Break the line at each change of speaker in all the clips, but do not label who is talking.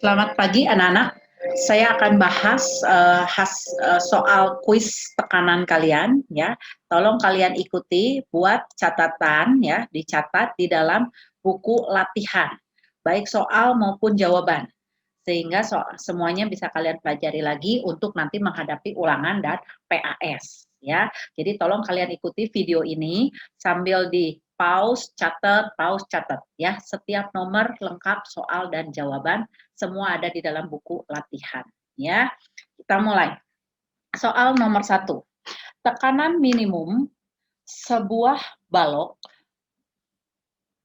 Selamat pagi anak-anak. Saya akan bahas soal kuis tekanan kalian ya. Tolong kalian ikuti, buat catatan ya, dicatat di dalam buku latihan. Baik soal maupun jawaban. Sehingga semuanya bisa kalian pelajari lagi untuk nanti menghadapi ulangan dan PAS ya. Jadi tolong kalian ikuti video ini sambil di pause, catat ya. Setiap nomor lengkap soal dan jawaban semua ada di dalam buku latihan ya. Kita mulai. Soal nomor 1. Tekanan minimum sebuah balok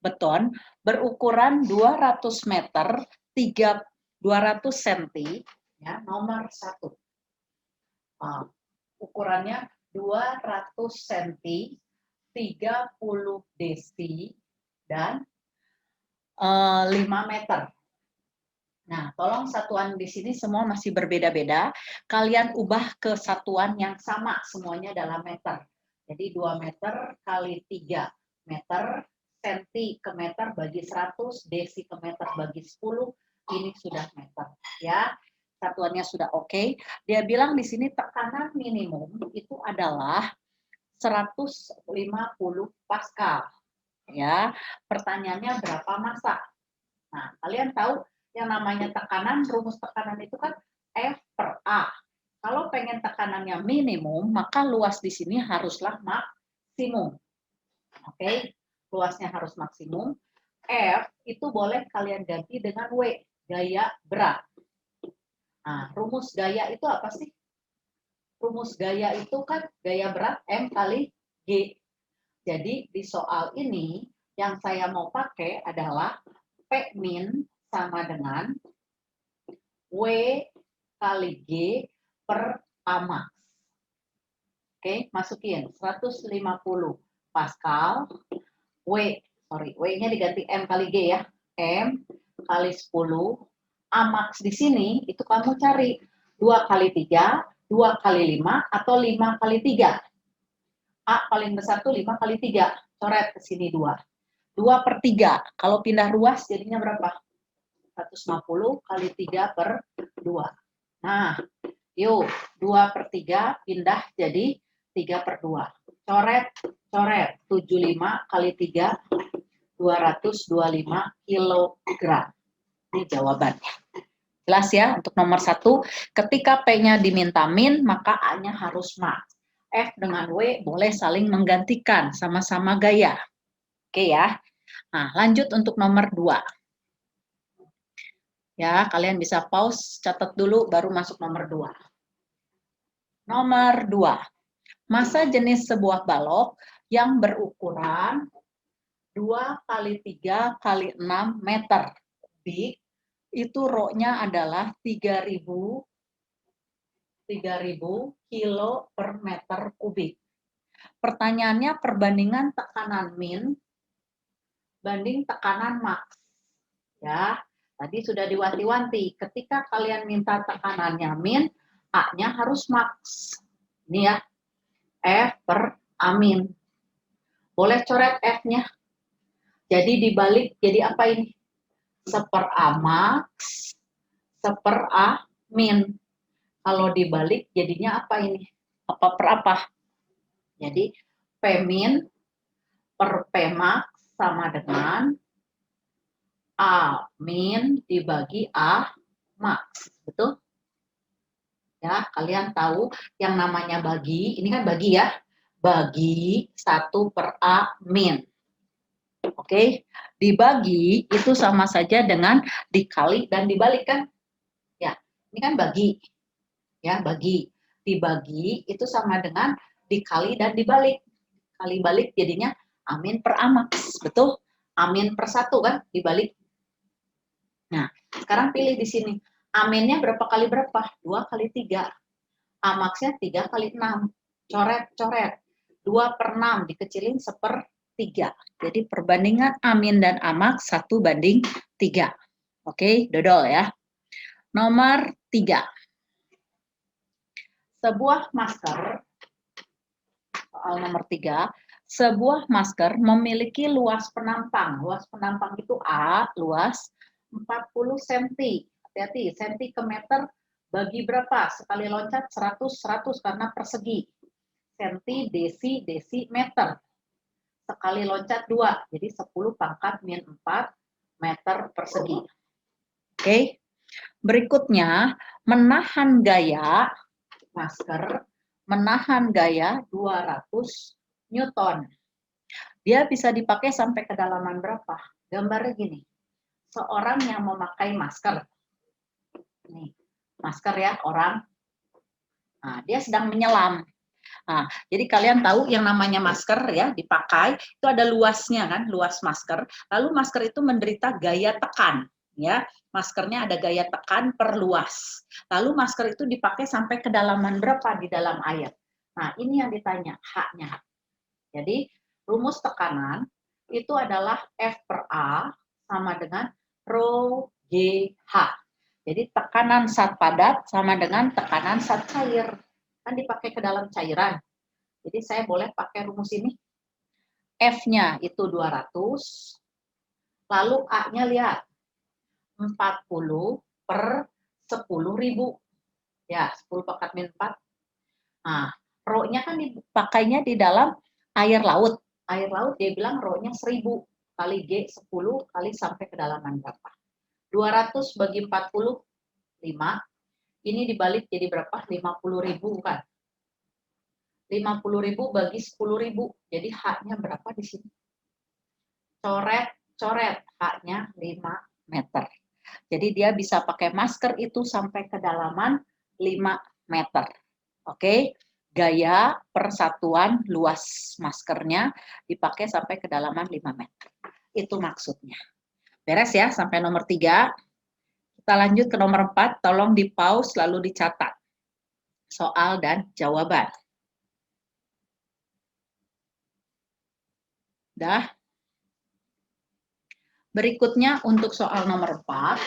beton berukuran 200 meter 200 cm ya, nomor 1. Ukurannya 200 cm, 30 desi dan 5 meter. Nah, tolong satuan di sini semua masih berbeda-beda. Kalian ubah ke satuan yang sama semuanya dalam meter. Jadi 2 meter kali 3 meter, senti ke meter bagi 100, desi ke meter bagi 10, ini sudah meter ya. Satuannya sudah oke. Dia bilang di sini tekanan minimum itu adalah 150 Pascal. Ya, pertanyaannya berapa massa? Nah, kalian tahu yang namanya tekanan, rumus tekanan itu kan F per A. Kalau pengen tekanannya minimum, maka luas di sini haruslah maksimum. Oke, luasnya harus maksimum. F itu boleh kalian ganti dengan W, gaya berat. Nah, rumus gaya itu apa sih? Rumus gaya itu kan gaya berat M kali G. Jadi di soal ini yang saya mau pakai adalah P min sama dengan W kali G per A max. Oke, masukin 150 Pascal. W-nya diganti M kali G ya. M kali 10. A max di sini itu kamu cari 2 kali 3, 2 kali 5, atau 5 kali 3. A paling besar tuh 5 kali 3. Coret ke sini 2. 2 per 3. Kalau pindah ruas jadinya berapa? 150 kali 3 per 2. Nah, yuk 2 per 3 pindah jadi 3 per 2. Coret, 75 kali 3, 225 kilogram. Ini jawabannya. Jelas ya, untuk nomor 1, ketika P-nya diminta min, maka A-nya harus max. F dengan W boleh saling menggantikan, sama-sama gaya. Oke ya. Nah, lanjut untuk nomor 2. Ya, kalian bisa pause, catat dulu, baru masuk nomor 2. Nomor 2. Massa jenis sebuah balok yang berukuran 2 kali 3 kali 6 meter kubik, itu rho-nya adalah 3000 kilo per meter kubik. Pertanyaannya perbandingan tekanan min banding tekanan max. Ya, tadi sudah diwanti-wanti. Ketika kalian minta tekanannya min, A-nya harus max. Ini ya, F per A min. Boleh coret F-nya. Jadi dibalik jadi apa ini? 1/A max, 1/A min. Kalau dibalik jadinya apa ini? Apa per apa? Jadi P min per P max sama dengan A min dibagi A max. Betul? Ya, kalian tahu yang namanya bagi, ini kan bagi ya. Bagi 1/A min. Oke, dibagi itu sama saja dengan dikali dan dibalik kan? Ya, ini kan bagi. Ya, bagi. Dibagi itu sama dengan dikali dan dibalik. Kali balik jadinya A min per A max. Betul? A min per 1 kan dibalik. Nah, sekarang pilih di sini. A minnya berapa kali berapa? 2 kali 3. A max-nya 3 kali 6. Coret. 2 per 6 dikecilin 1/3. Jadi perbandingan A min dan A max 1 banding 3. Oke, dodol ya. Nomor 3. Sebuah masker, soal nomor 3, sebuah masker memiliki luas penampang. Luas penampang itu A, luas 40 cm. hati-hati, senti ke meter bagi berapa? Sekali loncat 100, 100 karena persegi. Senti, desi, desi, meter. Sekali loncat 2, jadi 10 pangkat min 4 meter persegi. Oke. Berikutnya, menahan gaya masker, menahan gaya 200 Newton. Dia bisa dipakai sampai kedalaman berapa? Gambarnya gini, seorang yang memakai masker, nih, masker ya orang, nah, dia sedang menyelam. Nah, jadi kalian tahu yang namanya masker ya dipakai itu ada luasnya kan, luas masker. Lalu masker itu menderita gaya tekan, ya. Maskernya ada gaya tekan per luas. Lalu masker itu dipakai sampai kedalaman berapa di dalam air. Nah, ini yang ditanya H-nya. Jadi rumus tekanan itu adalah F per A sama dengan Rho GH. Jadi tekanan zat padat sama dengan tekanan zat cair. Kan dipakai ke dalam cairan. Jadi saya boleh pakai rumus ini. F-nya itu 200. Lalu A-nya lihat. 40 per 10.000. Ya, 10 pangkat min 4. Nah, Rho-nya kan dipakainya di dalam air laut. Air laut dia bilang Rho-nya 1000 kali G 10 kali sampai kedalaman berapa. 200 bagi 40, 5. Ini dibalik jadi berapa? 50.000 kan? 50.000 bagi 10.000. Jadi H-nya berapa di sini? Coret, H-nya 5 meter. Jadi dia bisa pakai masker itu sampai kedalaman 5 meter. Oke, gaya persatuan luas maskernya dipakai sampai kedalaman 5 meter. Itu maksudnya. Beres ya sampai nomor 3. Kita lanjut ke nomor 4, tolong di pause lalu dicatat soal dan jawaban. Dah. Berikutnya untuk soal nomor 4.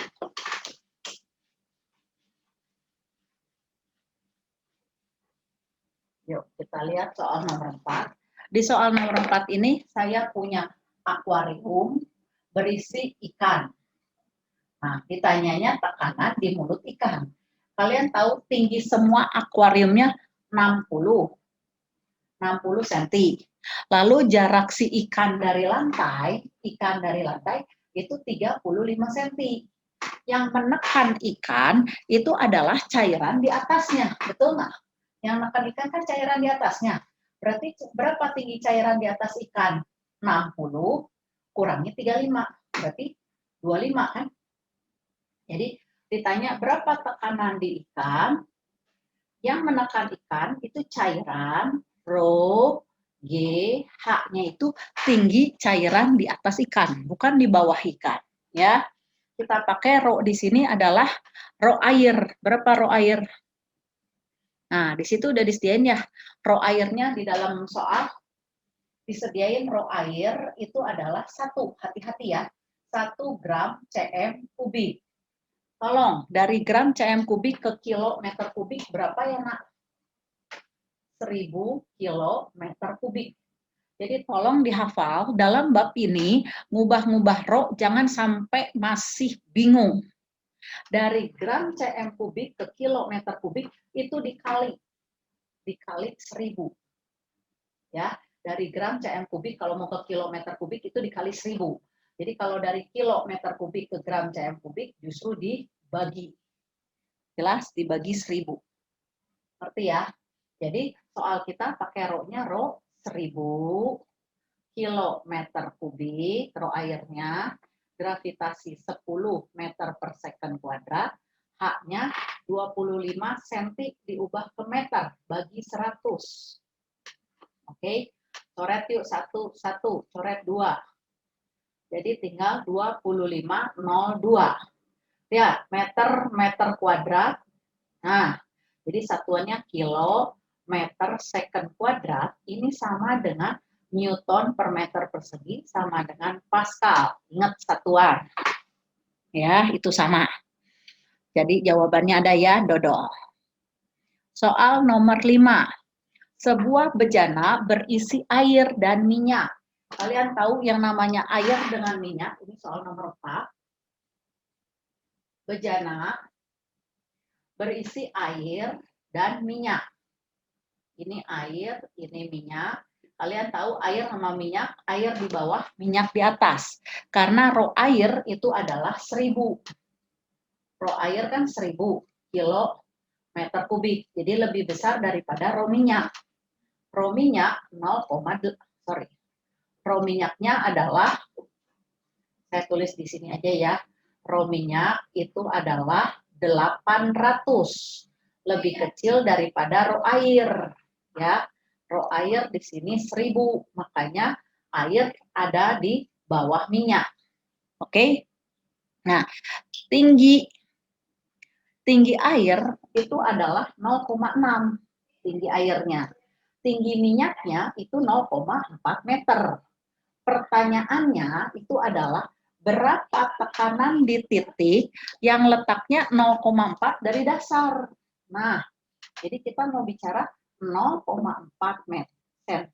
Yuk kita lihat soal nomor 4. Di soal nomor 4 ini saya punya akuarium berisi ikan. Nah, ditanyanya tekanan di mulut ikan. Kalian tahu tinggi semua akuariumnya 60 cm. Lalu jarak si ikan dari lantai itu 35 cm. Yang menekan ikan itu adalah cairan di atasnya, betul nggak? Yang menekan ikan kan cairan di atasnya. Berarti berapa tinggi cairan di atas ikan? 60 kurangi 35, berarti 25 kan? Jadi ditanya berapa tekanan di ikan? Yang menekan ikan itu cairan, Rho, G, H-nya itu tinggi cairan di atas ikan, bukan di bawah ikan. Ya, kita pakai Rho di sini adalah Rho air. Berapa Rho air? Nah, di situ udah disediain ya. Rho airnya di dalam soal disediain Rho air itu adalah 1, hati-hati ya, 1 gram cm kubik. Tolong, dari gram cm kubik ke kilometer kubik berapa ya nak? 1000 kilometer kubik. Jadi tolong dihafal, dalam bab ini ngubah-ngubah Rho jangan sampai masih bingung. Dari gram cm kubik ke kilometer kubik itu dikali 1000. Ya, dari gram cm kubik kalau mau ke kilometer kubik itu dikali 1000. Jadi kalau dari kilometer kubik ke gram cm kubik justru dibagi. Jelas dibagi 1000. Ngerti ya? Jadi soal kita pakai Rho-nya Rho 1000 kilometer kubik, Rho airnya, gravitasi 10 meter per second kuadrat, H-nya 25 cm diubah ke meter, bagi 100. Oke, coret yuk 1, coret 2. Jadi tinggal 25,02. Ya, meter kuadrat. Nah, jadi satuannya kilometer second kuadrat, ini sama dengan Newton per meter persegi sama dengan Pascal. Ingat satuan. Ya, itu sama. Jadi jawabannya ada ya, Dodo. Soal nomor 5. Sebuah bejana berisi air dan minyak. Kalian tahu yang namanya air dengan minyak? Ini soal nomor 4. bejana berisi air dan minyak. Ini air, ini minyak. Kalian tahu air sama minyak, air di bawah, minyak di atas. Karena rho air itu adalah 1000. Rho air kan 1000 kilometer kubik. Jadi lebih besar daripada rho minyak. Rho minyak 0, rho minyaknya adalah, saya tulis di sini aja ya. Rho minyak itu adalah 800, lebih kecil daripada rho air, ya. Rho air di sini 1000, makanya air ada di bawah minyak. Oke? Nah, tinggi air itu adalah 0,6 tinggi airnya. Tinggi minyaknya itu 0,4 meter. Pertanyaannya itu adalah berapa tekanan di titik yang letaknya 0,4 dari dasar. Nah, jadi kita mau bicara 0,4 meter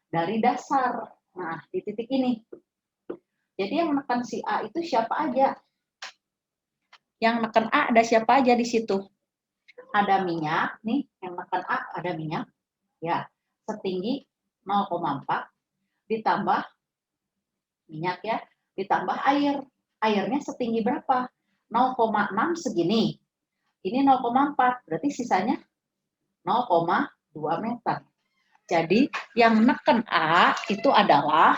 dari dasar. Nah, di titik ini. Jadi yang menekan si A itu siapa aja? Yang menekan A ada siapa aja di situ? Ada minyak, nih yang menekan A ada minyak. Ya, setinggi 0,4 ditambah minyak ya, ditambah air. Airnya setinggi berapa? 0,6 segini. Ini 0,4, berarti sisanya 0,2 meter. Jadi yang menekan A itu adalah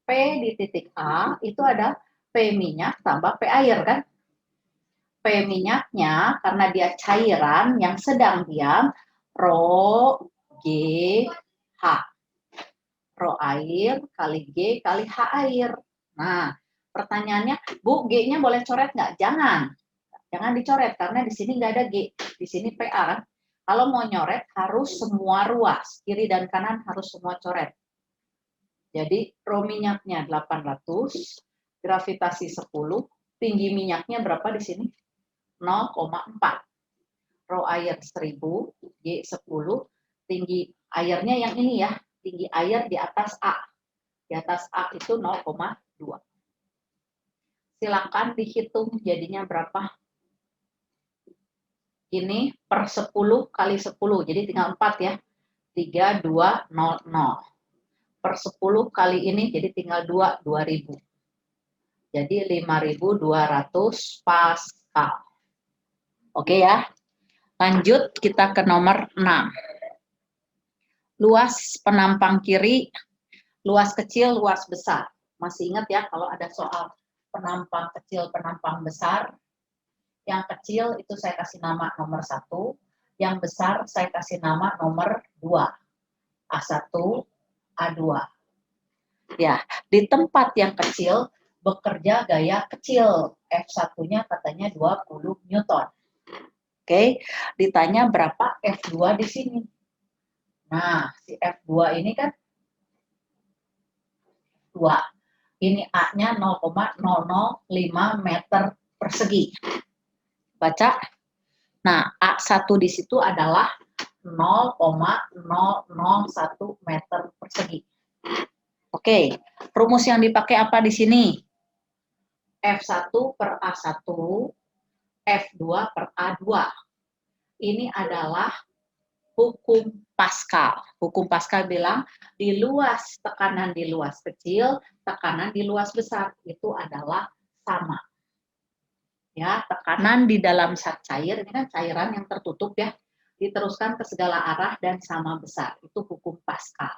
P di titik A, itu ada P minyak tambah P air kan? P minyaknya karena dia cairan yang sedang diam, rho G H. Rho air kali G kali H air. Nah, pertanyaannya, Bu, G-nya boleh coret nggak? Jangan. Jangan dicoret, karena di sini nggak ada G. Di sini PA kan. Kalau mau nyoret, harus semua ruas. Kiri dan kanan harus semua coret. Jadi, rho minyaknya 800, gravitasi 10, tinggi minyaknya berapa di sini? 0,4. Rho air 1000, G 10, tinggi airnya yang ini ya, tinggi air di atas A. Di atas A itu 0,2. Silakan dihitung jadinya berapa. Ini per 10 kali 10, jadi tinggal 4 ya. 3200. Per 10 kali ini jadi tinggal 2, 2000. Jadi 5200 Pascal. Oke ya. Lanjut kita ke nomor 6. Luas penampang kiri, luas kecil, luas besar. Masih ingat ya kalau ada soal penampang kecil, penampang besar. Yang kecil itu saya kasih nama nomor 1, yang besar saya kasih nama nomor 2. A1, A2. Ya, di tempat yang kecil bekerja gaya kecil. F1-nya katanya 20 Newton. Oke, ditanya berapa F2 di sini. Nah, si F2 ini kan 2. Ini A-nya 0,005 meter persegi. Baca. Nah, A1 di situ adalah 0,001 meter persegi. Oke, rumus yang dipakai apa di sini? F1 per A1, F2 per A2. Ini adalah hukum Pascal. Hukum Pascal bilang di luas tekanan di luas kecil, tekanan di luas besar itu adalah sama. Ya, tekanan di dalam zat cair, ini kan cairan yang tertutup ya, diteruskan ke segala arah dan sama besar. Itu hukum Pascal.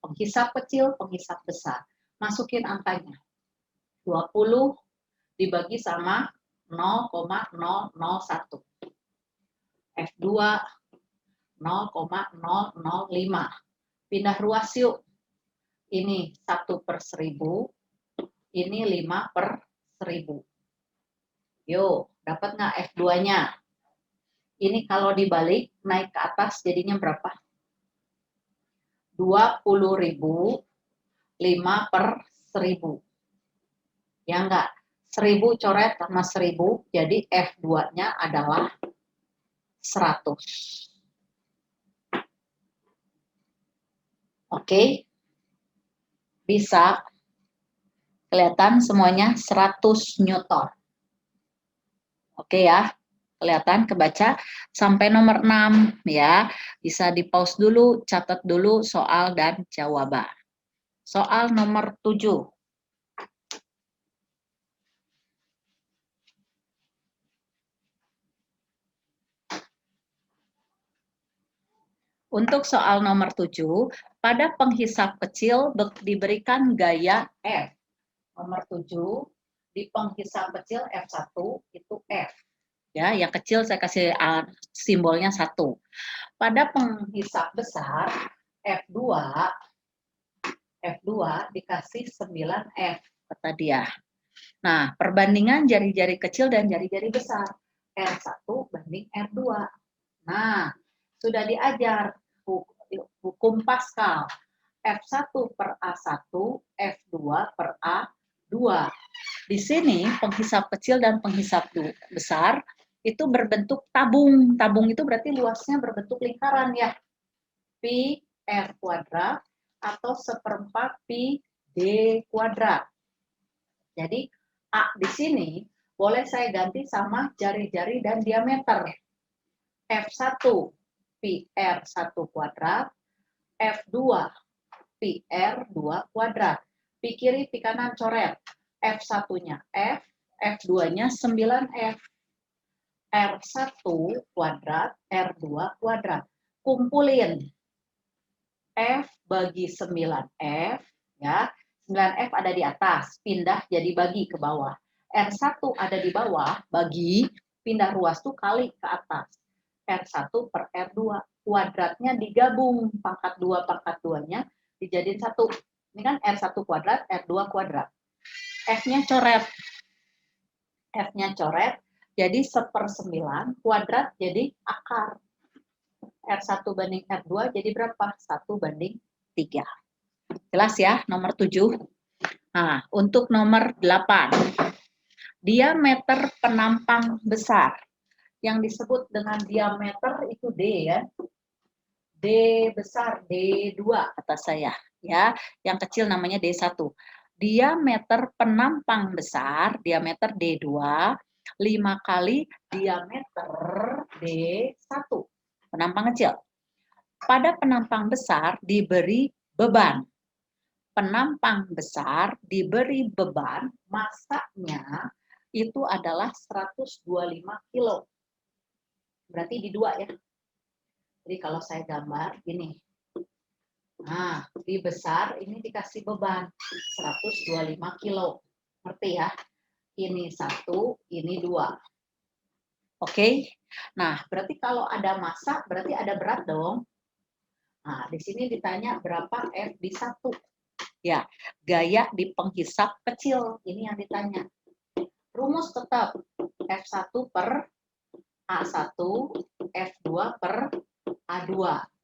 Penghisap kecil, penghisap besar. Masukin angkanya. 20 dibagi sama 0,001. F2 0,005. Pindah ruas yuk. Ini 1 per 1000, ini 5 per 1000. Yuk, dapat nggak F2-nya? Ini kalau dibalik, naik ke atas jadinya berapa? 20.000, 5 per 1000. Ya enggak? 1000 coret sama 1000, jadi F2-nya adalah 100. Oke? Bisa? Kelihatan semuanya 100 Newton. Oke ya, kelihatan kebaca sampai nomor 6 ya. Bisa di pause dulu, catat dulu soal dan jawaban. Soal nomor 7. Untuk soal nomor 7, pada penghisap kecil diberikan gaya F. Nomor 7, di penghisap kecil F1 itu F. Ya, yang kecil saya kasih simbolnya 1. Pada penghisap besar F2 dikasih 9F kata dia. Nah, perbandingan jari-jari kecil dan jari-jari besar. R1 banding R2. Nah, sudah diajar hukum Pascal. F1 per A1, F2 per A2. Di sini penghisap kecil dan penghisap besar itu berbentuk tabung. Tabung itu berarti luasnya berbentuk lingkaran ya. Pi R kuadrat atau 1/4 Pi D kuadrat. Jadi A di sini boleh saya ganti sama jari-jari dan diameter. F1 Pi R1 kuadrat, F2 Pi R2 kuadrat. Pi kiri, pi kanan coret. F1-nya F, F2-nya 9F. R1 kuadrat, R2 kuadrat. Kumpulin. F bagi 9F, ya. 9F ada di atas, pindah jadi bagi ke bawah. R1 ada di bawah, bagi, pindah ruas tuh kali ke atas. R1 per R2, kuadratnya digabung, pangkat 2 pangkat 2-nya dijadiin 1. Ini kan R1 kuadrat, R2 kuadrat. F-nya coret. F-nya coret, jadi 1/9, kuadrat jadi akar. R1 banding R2 jadi berapa? 1/3. Jelas ya, nomor 7. Nah, untuk nomor 8. Diameter penampang besar. Yang disebut dengan diameter itu D ya. D besar, D2 kata saya. Ya, yang kecil namanya D1. Diameter penampang besar, diameter D2, 5 kali diameter D1. Penampang kecil. Pada penampang besar diberi beban. Penampang besar diberi beban, masanya itu adalah 125 kilo. Berarti di 2 ya. Jadi kalau saya gambar gini. Nah, di besar ini dikasih beban 125 kilo. Ngerti ya? Ini 1, ini 2. Oke? Nah, berarti kalau ada massa, berarti ada berat dong. Nah, di sini ditanya berapa F di 1. Ya, gaya di penghisap kecil. Ini yang ditanya. Rumus tetap F1 per A1, F2 per A2.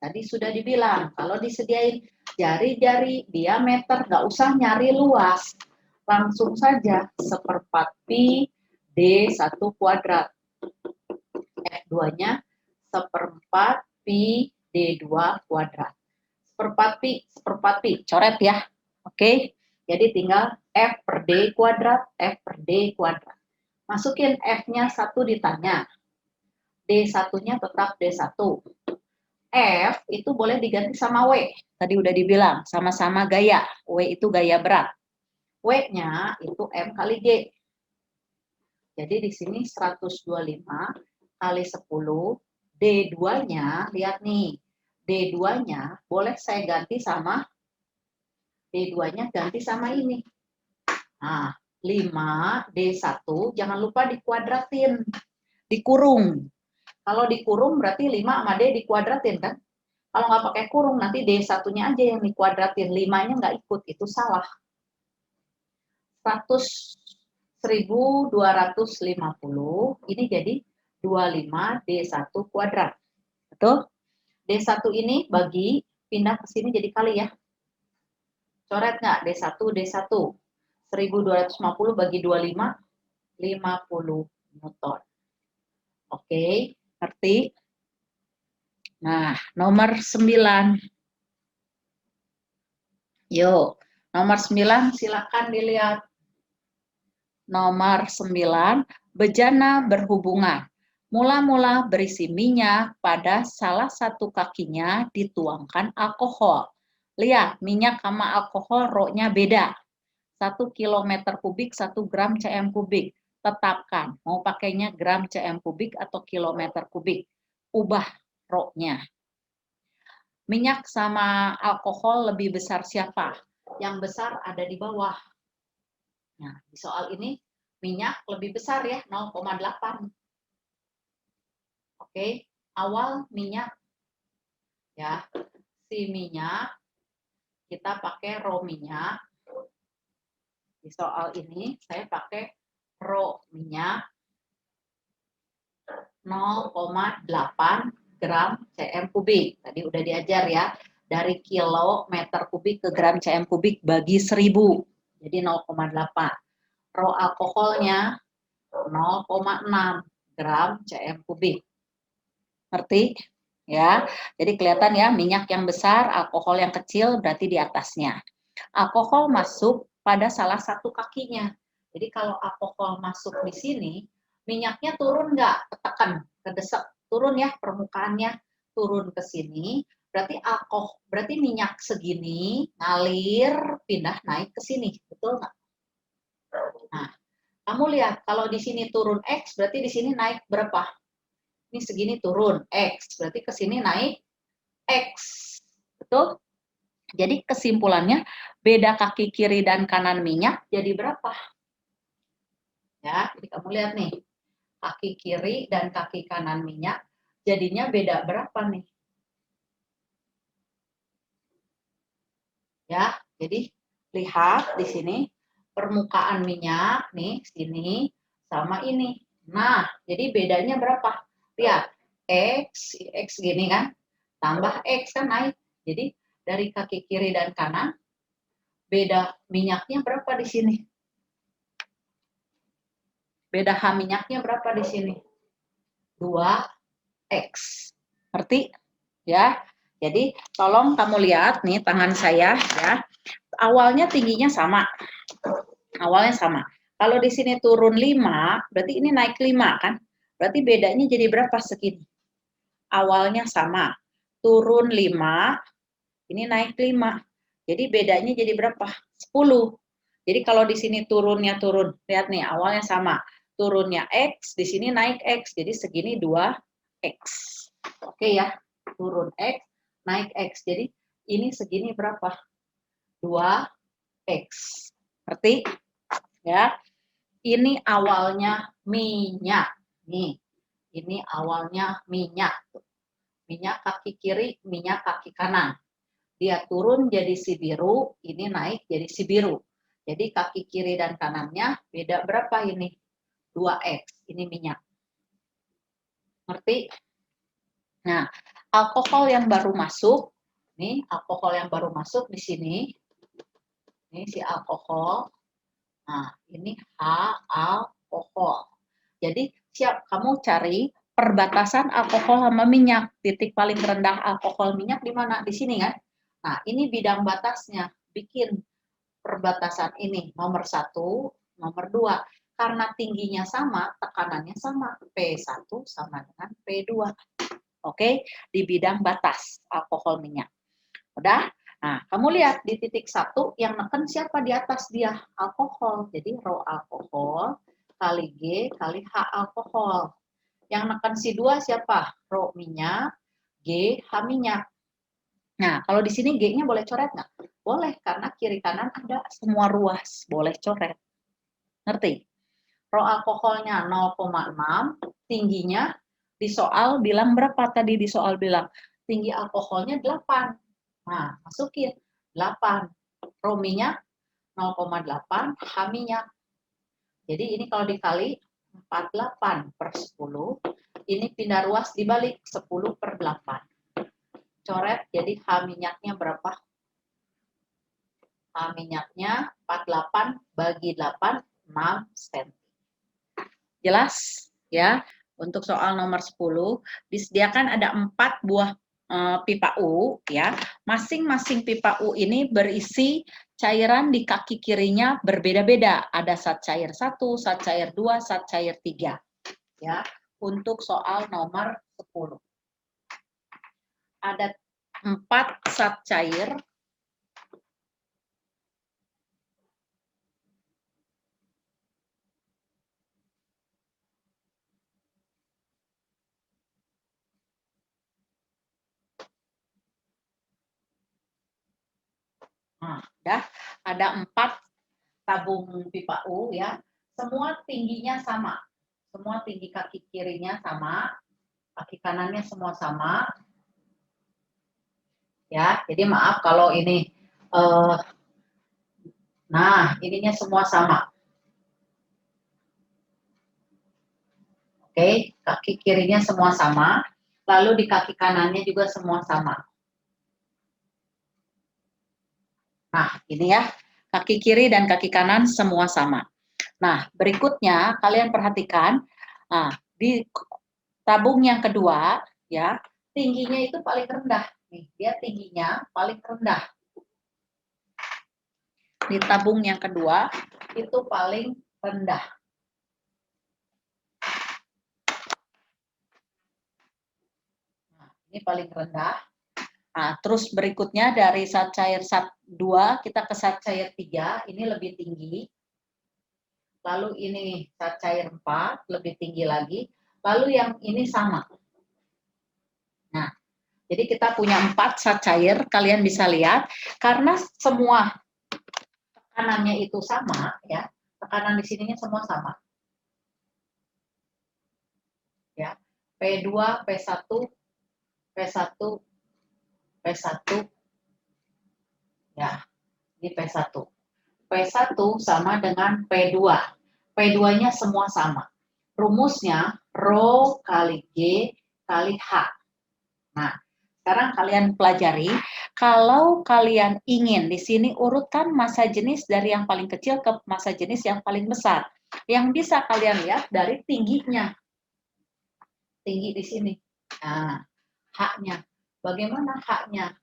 Tadi sudah dibilang, kalau disediain jari-jari, diameter, nggak usah nyari luas. Langsung saja 1/4 Pi D1 kuadrat. F2-nya 1/4 Pi D2 kuadrat. 1/4 Pi, coret ya. Oke, jadi tinggal F per D kuadrat, F per D kuadrat. Masukin F-nya 1 ditanya. D1-nya tetap D1. F itu boleh diganti sama W. Tadi udah dibilang, sama-sama gaya. W itu gaya berat. W-nya itu M kali G. Jadi di sini 125 kali 10. D2-nya, lihat nih. D2-nya boleh saya ganti sama D2-nya ganti sama ini. Nah, 5 D1 jangan lupa dikuadratin. Dikurung. Kalau dikurung berarti 5 sama D dikuadratin kan? Kalau nggak pakai kurung nanti D1-nya aja yang dikuadratin. 5-nya nggak ikut, itu salah. 100.250 ini jadi 25 D1 kuadrat. Betul? D1 ini bagi, pindah ke sini jadi kali ya. Coret nggak? D1, D1. 1250 bagi 25, 50 Newton. Oke, ngerti? Nah, nomor 9. Yuk, nomor 9 silakan dilihat. Nomor 9, bejana berhubungan. Mula-mula berisi minyak, pada salah satu kakinya dituangkan alkohol. Lihat, minyak sama alkohol rho-nya beda. 1 kilometer kubik 1 gram cm kubik. Tetapkan, mau pakainya gram cm kubik atau kilometer kubik. Ubah rho-nya. Minyak sama alkohol lebih besar siapa? Yang besar ada di bawah. Nah, di soal ini minyak lebih besar ya, 0,8. Oke, awal minyak ya. Si minyak kita pakai rho minyak. Di soal ini saya pakai rho minyak 0,8 gram cm kubik. Tadi udah diajar ya. Dari kilometer kubik ke gram cm kubik bagi 1000. Jadi 0,8. Rho alkoholnya 0,6 gram cm kubik. Ngerti? Ya. Jadi kelihatan ya, minyak yang besar, alkohol yang kecil berarti di atasnya. Alkohol masuk pada salah satu kakinya. Jadi kalau alkohol masuk di sini, minyaknya turun nggak? Ketekan, kedesek, turun ya permukaannya, turun ke sini. Berarti minyak segini ngalir, pindah naik ke sini, betul nggak? Nah, kamu lihat kalau di sini turun X, berarti di sini naik berapa? Ini segini turun X, berarti ke sini naik X, betul? Jadi kesimpulannya beda kaki kiri dan kanan minyak jadi berapa? Ya, jadi kamu lihat nih, kaki kiri dan kaki kanan minyak jadinya beda berapa nih? Ya, jadi lihat di sini permukaan minyak nih sini sama ini. Nah, jadi bedanya berapa? Lihat, X gini kan, tambah X kan naik. Jadi dari kaki kiri dan kanan beda minyaknya berapa di sini? Beda H minyaknya berapa di sini? 2X. Ngerti? Ya. Jadi tolong kamu lihat nih tangan saya ya. Awalnya tingginya sama. Awalnya sama. Kalau di sini turun 5, berarti ini naik 5 kan? Berarti bedanya jadi berapa segini? Awalnya sama. Turun 5, ini naik 5. Jadi bedanya jadi berapa? 10. Jadi kalau di sini turunnya turun, lihat nih awalnya sama. Turunnya X, di sini naik X. Jadi segini 2X. Oke ya, turun X, naik X. Jadi ini segini berapa? 2X. Ngerti? Ya. Ini awalnya minyak. Nih, ini awalnya minyak. Minyak kaki kiri, minyak kaki kanan. Dia turun jadi si biru, ini naik jadi si biru. Jadi kaki kiri dan kanannya beda berapa ini? 2X, ini minyak. Ngerti? Nah, alkohol yang baru masuk, nih alkohol yang baru masuk di sini. Ini si alkohol. Nah, ini H alkohol. Jadi siap kamu cari perbatasan alkohol sama minyak. Titik paling rendah alkohol minyak di mana? Di sini kan? Nah, ini bidang batasnya. Bikin perbatasan ini nomor 1, nomor 2. Karena tingginya sama, tekanannya sama. P1 sama dengan P2. Oke, di bidang batas alkohol minyak. Udah? Nah, kamu lihat di titik 1 yang neken siapa di atas dia? Alkohol. Jadi rho alkohol kali G kali H alkohol. Yang neken si 2 siapa? Rho minyak, G H minyak. Nah, kalau di sini G-nya boleh coret nggak? Boleh, karena kiri kanan ada semua ruas. Boleh coret. Ngerti? Rho alkoholnya 0,6, tingginya di soal bilang berapa tadi di soal bilang? Tinggi alkoholnya 8. Nah, masukin 8. Rho minyak 0,8, H minyak. Jadi ini kalau dikali 48 per 10, ini pindah ruas dibalik 10 per 8. Coret, jadi H minyaknya berapa? H minyaknya 48 bagi 8, 6 cm. Jelas? Ya. Untuk soal nomor 10, disediakan ada 4 buah pipa U, ya. Masing-masing pipa U ini berisi cairan di kaki kirinya berbeda-beda. Ada zat cair 1, zat cair 2, zat cair 3. Ya, untuk soal nomor 10. Ada 4 zat cair. Nah, ya, ada 4 tabung pipa U ya. Semua tingginya sama. Semua tinggi kaki kirinya sama, kaki kanannya semua sama. Ya, jadi maaf kalau ini nah, ininya semua sama. Oke, kaki kirinya semua sama. Lalu di kaki kanannya juga semua sama. Nah, ini ya, kaki kiri dan kaki kanan semua sama. Nah, berikutnya kalian perhatikan, nah, di tabung yang kedua, ya, tingginya itu paling rendah. Nih, dia tingginya paling rendah. Di tabung yang kedua, itu paling rendah. Nah, ini paling rendah. Nah, terus berikutnya dari zat cair 2 kita ke zat cair 3, ini lebih tinggi. Lalu ini zat cair 4, lebih tinggi lagi. Lalu yang ini sama. Nah, jadi kita punya 4 zat cair, kalian bisa lihat. Karena semua tekanannya itu sama, ya, tekanan di sininya semua sama. Ya, P2, P1, P1, P1, ya, ini P1. P1 sama dengan P2. P2-nya semua sama. Rumusnya Rho kali G kali H. Nah, sekarang kalian pelajari, kalau kalian ingin di sini urutkan massa jenis dari yang paling kecil ke massa jenis yang paling besar. Yang bisa kalian lihat dari tingginya. Tinggi di sini. Nah, H-nya. Bagaimana H-nya?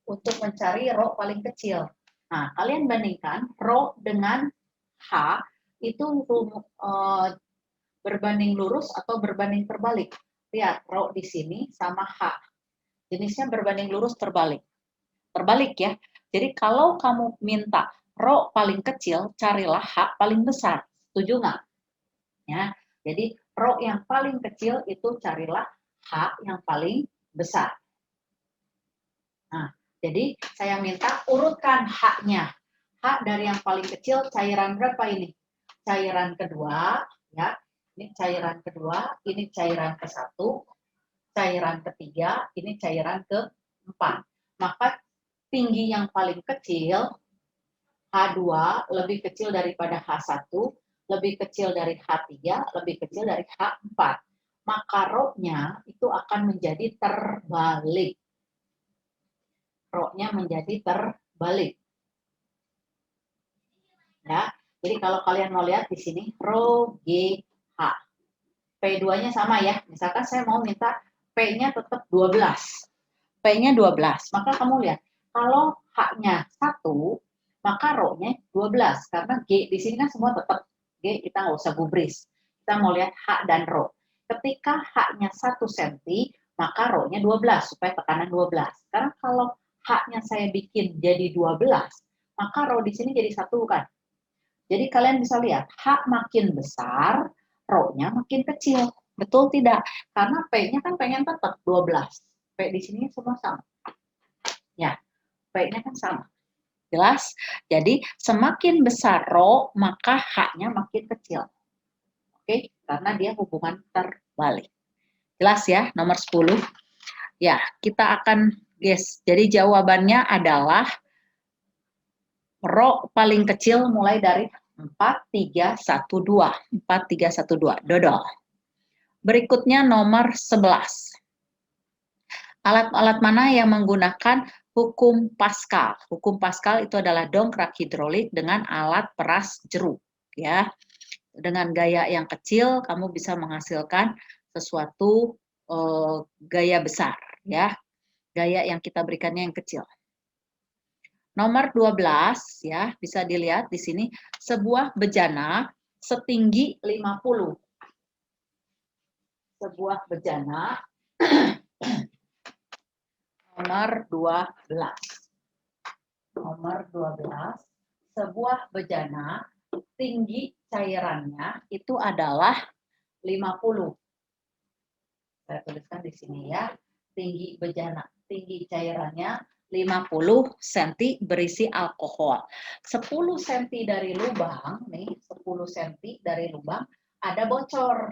Untuk mencari rho paling kecil. Nah, kalian bandingkan rho dengan H itu berbanding lurus atau berbanding terbalik. Lihat, rho di sini sama H. Jenisnya berbanding lurus terbalik. Terbalik ya. Jadi kalau kamu minta rho paling kecil, carilah H paling besar. Setuju nggak? Ya. Jadi rho yang paling kecil itu carilah H yang paling besar. Nah, jadi saya minta urutkan H-nya. H dari yang paling kecil cairan berapa ini? Cairan kedua, ya. Ini cairan kedua, ini cairan ke-1, cairan ketiga, ini cairan ke-4. Maka tinggi yang paling kecil H2 lebih kecil daripada H1, lebih kecil dari H3, lebih kecil dari H4. Maka rho-nya itu akan menjadi terbalik. Rho-nya menjadi terbalik. Ya. Jadi kalau kalian mau lihat di sini rho G H. P2-nya sama ya. Misalkan saya mau minta P-nya tetap 12. P-nya 12. Maka kamu lihat, kalau H-nya 1, maka rho-nya 12. Karena G di sini kan semua tetap G, kita nggak usah gubris. Kita mau lihat H dan rho. Ketika H-nya 1 cm, maka rho-nya 12, supaya tekanan 12. Sekarang kalau H-nya saya bikin jadi 12, maka rho di sini jadi 1 kan? Jadi kalian bisa lihat, H makin besar, rho-nya makin kecil. Betul tidak? Karena P-nya kan pengen tetap 12. P di sini semua sama. Ya, P-nya kan sama. Jelas? Jadi semakin besar rho, maka H-nya makin kecil. Oke, karena dia hubungan terbalik. Jelas ya, nomor 10. Ya, kita akan guys. Jadi jawabannya adalah rho paling kecil mulai dari 4, 3, 1, 2. 4, 3, 1, 2. Dodol. Berikutnya nomor 11. Alat-alat mana yang menggunakan hukum Pascal? Hukum Pascal itu adalah dongkrak hidrolik dengan alat peras jeruk. Ya, dengan gaya yang kecil kamu bisa menghasilkan sesuatu gaya besar. Ya, gaya yang kita berikannya yang kecil. Nomor 12 ya, bisa dilihat di sini sebuah bejana setinggi 50. Sebuah bejana nomor 12. Nomor 12, sebuah bejana tinggi cairannya itu adalah 50. Saya tuliskan di sini ya, tinggi bejana, tinggi cairannya 50 cm berisi alkohol. 10 cm dari lubang, nih 10 cm dari lubang ada bocor.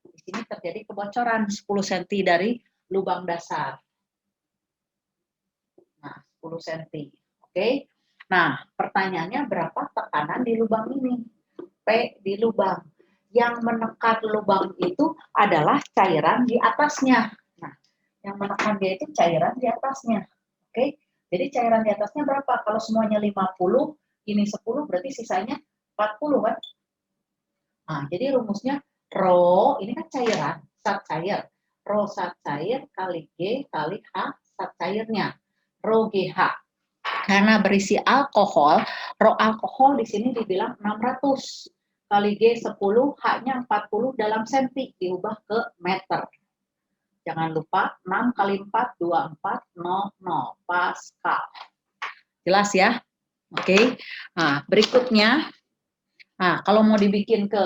Di sini terjadi kebocoran 10 cm dari lubang dasar. Nah, 10 cm. Oke. Nah, pertanyaannya berapa tekanan di lubang ini? P di lubang. Yang menekan lubang itu adalah cairan di atasnya. Nah, yang menekan dia itu cairan di atasnya. Oke. Jadi cairan di atasnya berapa? Kalau semuanya 50, ini 10 berarti sisanya 40 kan? Nah, jadi rumusnya Rho, ini kan cairan, zat cair. Rho zat cair kali G kali H zat cairnya. Rho GH. Karena berisi alkohol, Rho alkohol di sini dibilang 600 kali G 10, H-nya 40 dalam senti, diubah ke meter. Jangan lupa 6 kali 4, 24, 00, Pascal. Jelas ya? Oke. Nah, berikutnya, nah, kalau mau dibikin ke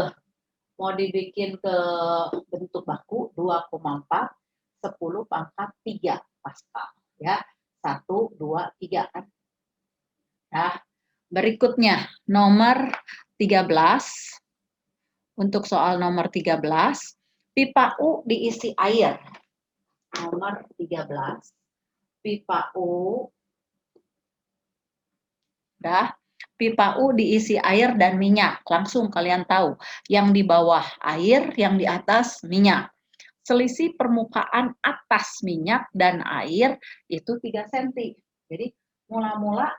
bentuk baku 2,4 10 pangkat 3 Pascal ya. 1 2 3 kan. Nah, berikutnya nomor 13. Untuk soal nomor 13, pipa U diisi air. Nomor 13, pipa U pipa U diisi air dan minyak. Langsung kalian tahu, yang di bawah air, yang di atas minyak. Selisih permukaan atas minyak dan air itu 3 cm. Jadi mula-mula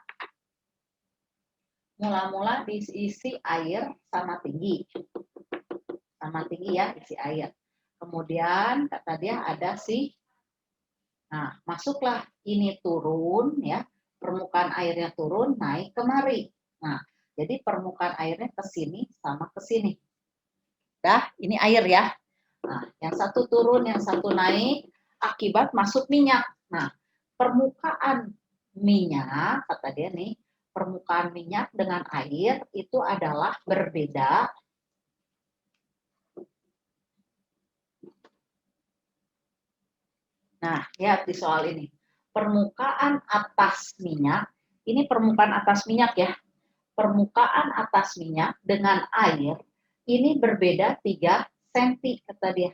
diisi air sama tinggi. Sama tinggi ya, isi air. Kemudian kata dia ada nah masuklah ini turun ya, permukaan airnya turun naik kemari. Nah, jadi permukaan airnya ke sini sama ke sini. Dah, ini air ya. Nah, yang satu turun, yang satu naik akibat masuk minyak. Nah, permukaan minyak, kata dia nih, permukaan minyak dengan air itu adalah berbeda. Nah, lihat di soal ini. Permukaan atas minyak, ini permukaan atas minyak ya. Permukaan atas minyak dengan air, ini berbeda 3 cm, kata dia.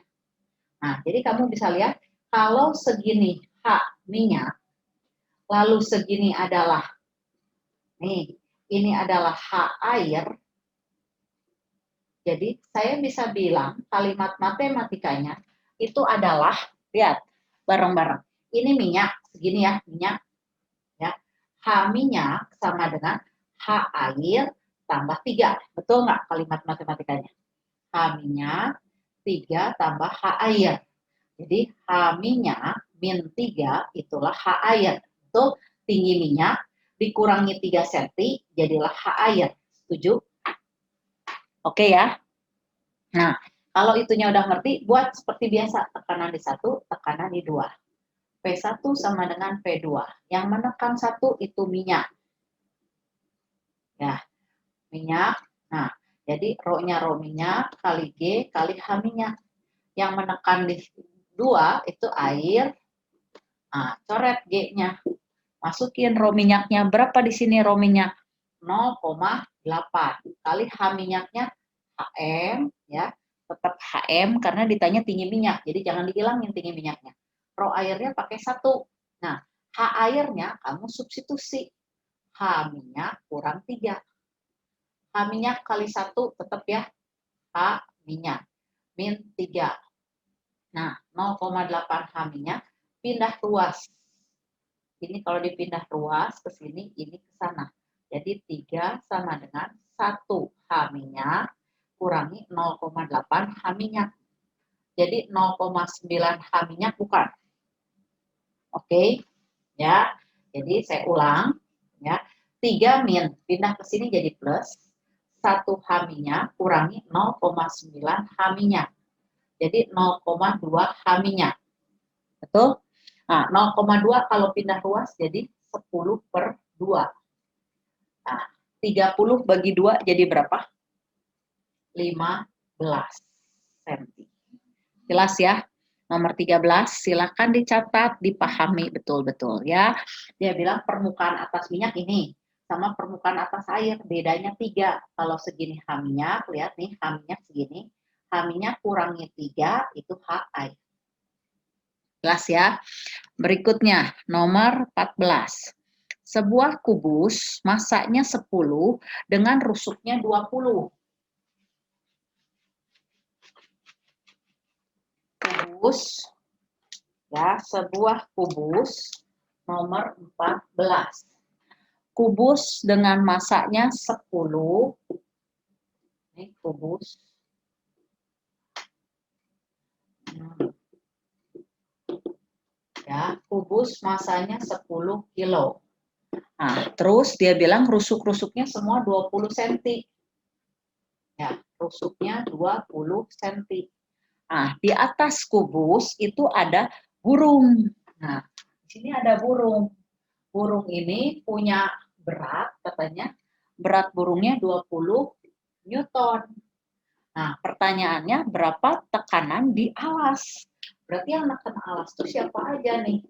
Nah, jadi kamu bisa lihat, kalau segini H minyak, lalu segini adalah, nih, ini adalah H air, jadi saya bisa bilang kalimat matematikanya itu adalah, lihat, bareng-bareng. Ini minyak, segini ya, minyak. Ya. H minyak sama dengan H air tambah 3. Betul nggak kalimat matematikanya? H minyak, 3 tambah H air. Jadi H minyak min 3 itulah H air. Betul, tinggi minyak dikurangi 3 cm jadilah H air. Setuju? Oke ya. Nah, kalau itunya udah ngerti, buat seperti biasa, tekanan di 1, tekanan di 2. P1 sama dengan P2. Yang menekan 1 itu minyak. Ya, minyak. Nah, jadi Rho-nya Rho minyak kali G kali H minyak. Yang menekan di 2 itu air. Nah, coret G-nya. Masukin Rho minyaknya. Berapa di sini Rho minyak? 0,8 kali H minyaknya HM ya. Tetap HM karena ditanya tinggi minyak. Jadi jangan dihilangin tinggi minyaknya. Rho airnya pakai 1. Nah, H airnya kamu substitusi. H minyak kurang 3. H minyak kali 1 tetap ya. H minyak. Min 3. Nah, 0,8 H minyak pindah ruas. Ini kalau dipindah ruas ke sini, ini ke sana. Jadi 3 sama dengan 1 H minyak kurangi 0,8 H minyak. Jadi 0,9 H minyak bukan. Oke, ya. Jadi saya ulang. Ya, 3 min, pindah ke sini jadi plus, 1 H-nya kurangi 0,9 H-nya. Jadi 0,2 H-nya. Betul? Nah, 0,2 kalau pindah ruas jadi 10/2. Nah, 30 bagi 2 jadi berapa? 15 cm. Jelas ya? Nomor 13, silakan dicatat, dipahami betul-betul ya. Dia bilang permukaan atas minyak ini sama permukaan atas air, bedanya 3. Kalau segini H-nya, lihat nih H-nya segini, H-nya kurangi 3, itu H air. Jelas ya? Berikutnya, nomor 14. Sebuah kubus masanya 10 dengan rusuknya 20. Kubus, ya, sebuah kubus nomor 14. Kubus dengan masanya 10. Ini kubus. Ya, kubus masanya 10 kilo. Nah, terus dia bilang rusuk-rusuknya semua 20 cm. Ya, rusuknya 20 cm. Nah, di atas kubus itu ada burung. Nah, di sini ada burung. Burung ini punya berat, katanya berat burungnya 20 Newton. Nah, pertanyaannya berapa tekanan di alas? Berarti yang menekan alas itu siapa aja nih?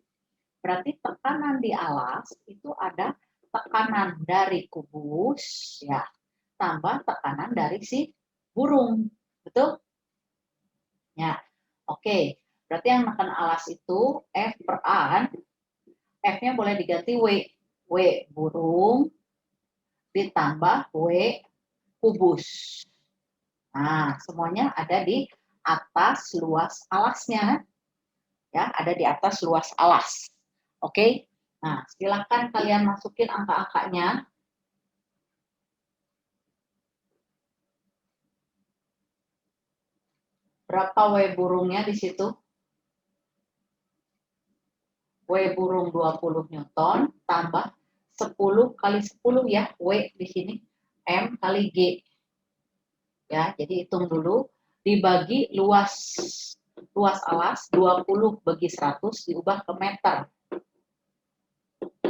Berarti tekanan di alas itu ada tekanan dari kubus, ya, tambah tekanan dari si burung. Betul? Ya, oke. Berarti yang menekan alas itu F per A. F-nya boleh diganti W. W burung ditambah W kubus. Nah, semuanya ada di atas luas alasnya. Ya, ada di atas luas alas. Oke? Nah, silakan kalian masukin angka-angkanya. Berapa W burungnya di situ? W burung 20 Newton tambah 10 kali 10 ya, W di sini M kali G. Ya, jadi hitung dulu, dibagi luas alas 20 bagi 100 diubah ke meter.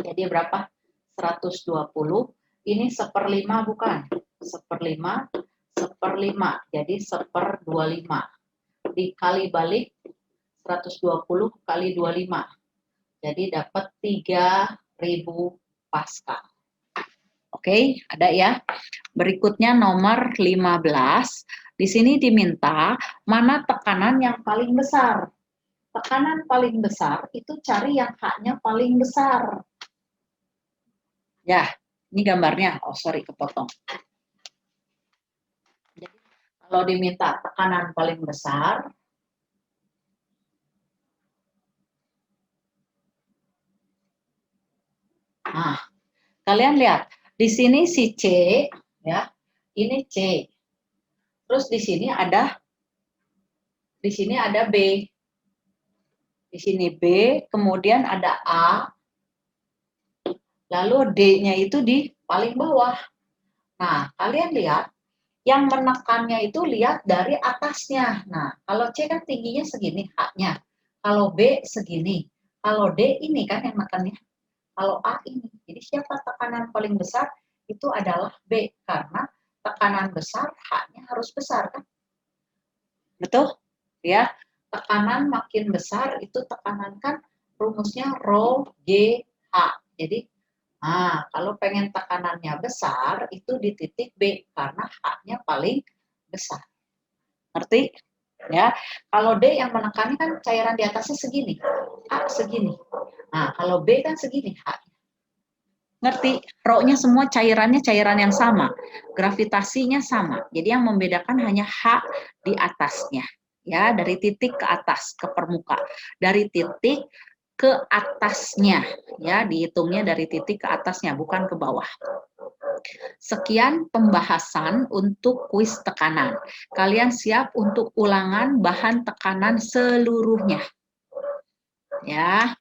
Jadi berapa? 120. Ini 1/5 bukan? 1/5, 1/5. Jadi 1/25. Dikali balik 120 kali 25. Jadi dapat 3000 Pascal. Oke, ada ya. Berikutnya nomor 15. Di sini diminta mana tekanan yang paling besar. Tekanan paling besar itu cari yang H-nya paling besar. Ya, ini gambarnya. Oh, sorry, kepotong. Jadi, kalau diminta tekanan paling besar, nah, kalian lihat, di sini si C, ya, ini C. Terus di sini ada B. Di sini B, kemudian ada A, lalu D-nya itu di paling bawah. Nah, kalian lihat, yang menekannya itu lihat dari atasnya. Nah, kalau C kan tingginya segini H-nya. Kalau B segini. Kalau D ini kan yang menekannya. Kalau A ini. Jadi siapa tekanan paling besar? Itu adalah B. Karena tekanan besar, H-nya harus besar kan? Betul? Ya. Tekanan makin besar, itu tekanan kan rumusnya Rho G H. Jadi, nah, kalau pengen tekanannya besar, itu di titik B, karena H-nya paling besar. Ngerti? Ya. Kalau D yang menekannya kan cairan di atasnya segini, H segini. Nah, kalau B kan segini, H. Ngerti? Rho-nya semua cairannya cairan yang sama, gravitasinya sama. Jadi yang membedakan hanya H di atasnya. Ya, dari titik ke atas, ke permukaan. Dari titik ke atasnya, ya, dihitungnya dari titik ke atasnya, bukan ke bawah. Sekian pembahasan untuk kuis tekanan. Kalian siap untuk ulangan bahan tekanan seluruhnya. Ya.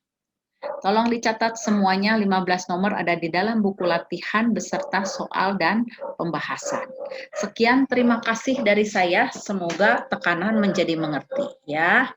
Tolong dicatat semuanya 15 nomor ada di dalam buku latihan beserta soal dan pembahasan. Sekian, terima kasih dari saya. Semoga tekanan menjadi mengerti ya.